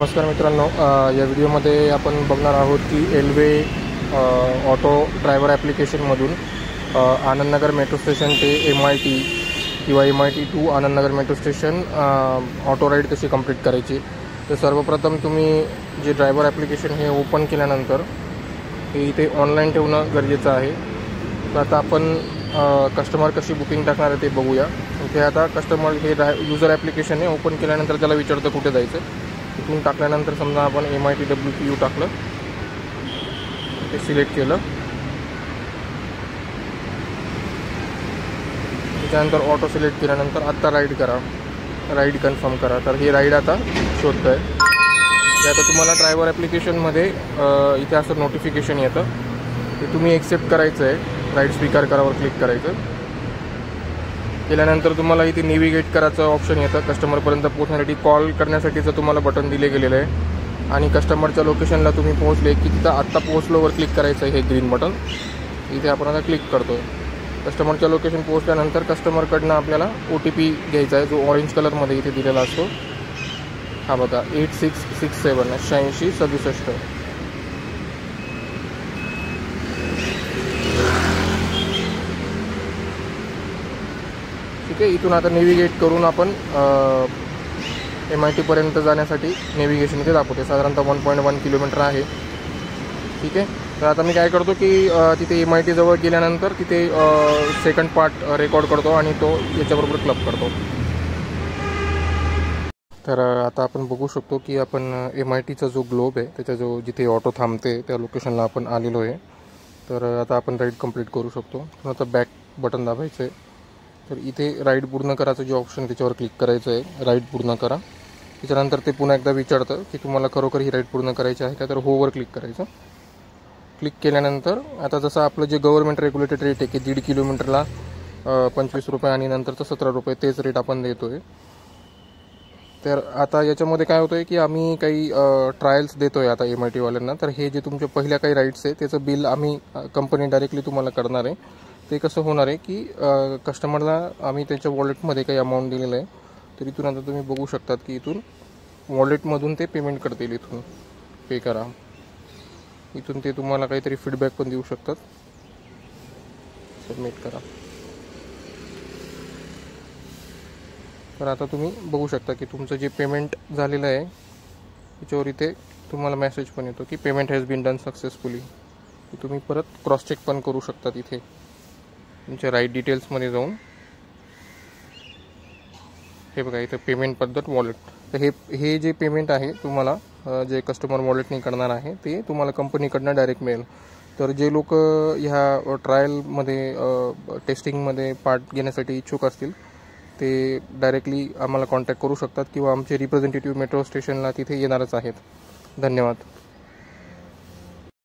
नमस्कार मित्रांनो, या व्हिडिओमध्ये आपण बघणार आहोत की एल्वे ऑटो ड्रायव्हर ॲप्लिकेशनमधून आनंदनगर मेट्रो स्टेशन ते MIT किंवा MIT to Anandnagar metro station auto ride कशी कंप्लीट करायची। तर सर्वप्रथम तुम्ही जे ड्रायव्हर ॲप्लिकेशन हे ओपन केल्यानंतर हे इथे ऑनलाईन ठेवणं गरजेचं आहे। तर आता आपण कस्टमर कशी बुकिंग टाकणार आहे ते बघूया। इथे आता कस्टमर हे यूजर ॲप्लिकेशन आहे, ओपन केल्यानंतर त्याला विचारतं कुठे जायचं। इथून टाकल्यानंतर समजा आपण MIT WPU टाकलं, ते सिलेक्ट केलं, त्याच्यानंतर ऑटो सिलेक्ट केल्यानंतर आता राईड करा, राईड कन्फर्म करा। तर हे राईड आता शोधतं आहे। ते आता तुम्हाला ड्रायव्हर ॲप्लिकेशनमध्ये इथे असं नोटिफिकेशन येतं, ते तुम्ही एक्सेप्ट करायचं आहे। राईड स्वीकार करावर क्लिक करायचं। केल्यानंतर तुम्हाला इथे नेव्हिगेट करायचं ऑप्शन येतं। कस्टमरपर्यंत पोहोचण्यासाठी कॉल करण्यासाठीचं तुम्हाला बटन दिले गेलेलं आहे आणि कस्टमरच्या लोकेशनला तुम्ही पोहोचले की तिथं आत्ता पोहोचलोवर क्लिक करायचं आहे, हे ग्रीन बटन इथे आपण आता क्लिक करतो। कस्टमरच्या लोकेशन पोहोचल्यानंतर कस्टमरकडनं आपल्याला OTP घ्यायचा आहे, जो ऑरेंज कलरमध्ये इथे दिलेला असतो। हा बघा 8667 8667। ठीक आहे, इथून आता नेव्हिगेट करून आपण MIT पर्यंत जाण्यासाठी नेव्हिगेशन इथे दाखवते। साधारणतः 1.1 किलोमीटर आहे। ठीक आहे, तर आता मी काय करतो की तिथे MIT जवळ गेल्यानंतर तिथे सेकंड पार्ट रेकॉर्ड करतो आणि तो याच्याबरोबर क्लब करतो। तर आता आपण बघू शकतो की आपण MITचा जो ग्लोब आहे त्याच्या जिथे ऑटो थांबते त्या लोकेशनला आपण आलेलो आहे। तर आता आपण राईड कंप्लीट करू शकतो। आता बॅक बटन दाबायचं आहे। तर इथे राईड पूर्ण करायचं जे ऑप्शन त्याच्यावर क्लिक करायचं आहे, राईड पूर्ण करा। त्याच्यानंतर ते पुन्हा एकदा विचारतं की तुम्हाला खरोखर ही राईड पूर्ण करायची आहे का, तर होवर क्लिक करायचं। क्लिक केल्यानंतर आता जसं आपलं जे गव्हर्नमेंट रेग्युलेटेड रेट आहे की 1.5 किलोमीटरला 25 रुपये आणि नंतरचं 17 रुपये, तेच रेट आपण देतो आहे। तर आता याच्यामध्ये काय होतं आहे की आम्ही काही ट्रायल्स देतो आहे आता MIT वाल्यांना। तर हे जे तुमचे पहिल्या काही राईड्स आहे त्याचं बिल आम्ही कंपनी डायरेक्टली तुम्हाला करणार आहे। ते कसं होणार आहे की कस्टमरला आम्ही त्याच्या वॉलेटमध्ये काही अमाऊंट दिलेलं आहे। तर इथून आता तुम्ही बघू शकतात की इथून वॉलेटमधून ते पेमेंट करतील, इथून पे करा। इथून ते तुम्हाला काहीतरी फीडबॅक पण देऊ शकतात, सबमिट करा। तर आता तुम्ही बघू शकता की तुमचं जे पेमेंट झालेलं आहे त्याच्यावर इथे तुम्हाला मेसेज पण येतो की payment has been done successfully. तुम्ही परत क्रॉस चेक पण करू शकतात इथे तुमच्या राईट डिटेल्समध्ये जाऊन। हे बघा इथं पेमेंट पद्धत वॉलेट। तर हे जे पेमेंट आहे तुम्हाला जे कस्टमर वॉलेटने करणार आहे ते तुम्हाला कंपनीकडनं डायरेक्ट मिळेल। तर जे लोक ह्या ट्रायलमध्ये टेस्टिंगमध्ये पार्ट घेण्यासाठी इच्छुक असतील ते डायरेक्टली आम्हाला कॉन्टॅक्ट करू शकतात किंवा आमचे रिप्रेझेंटेटिव्ह मेट्रो स्टेशनला तिथे येणारच आहेत। धन्यवाद।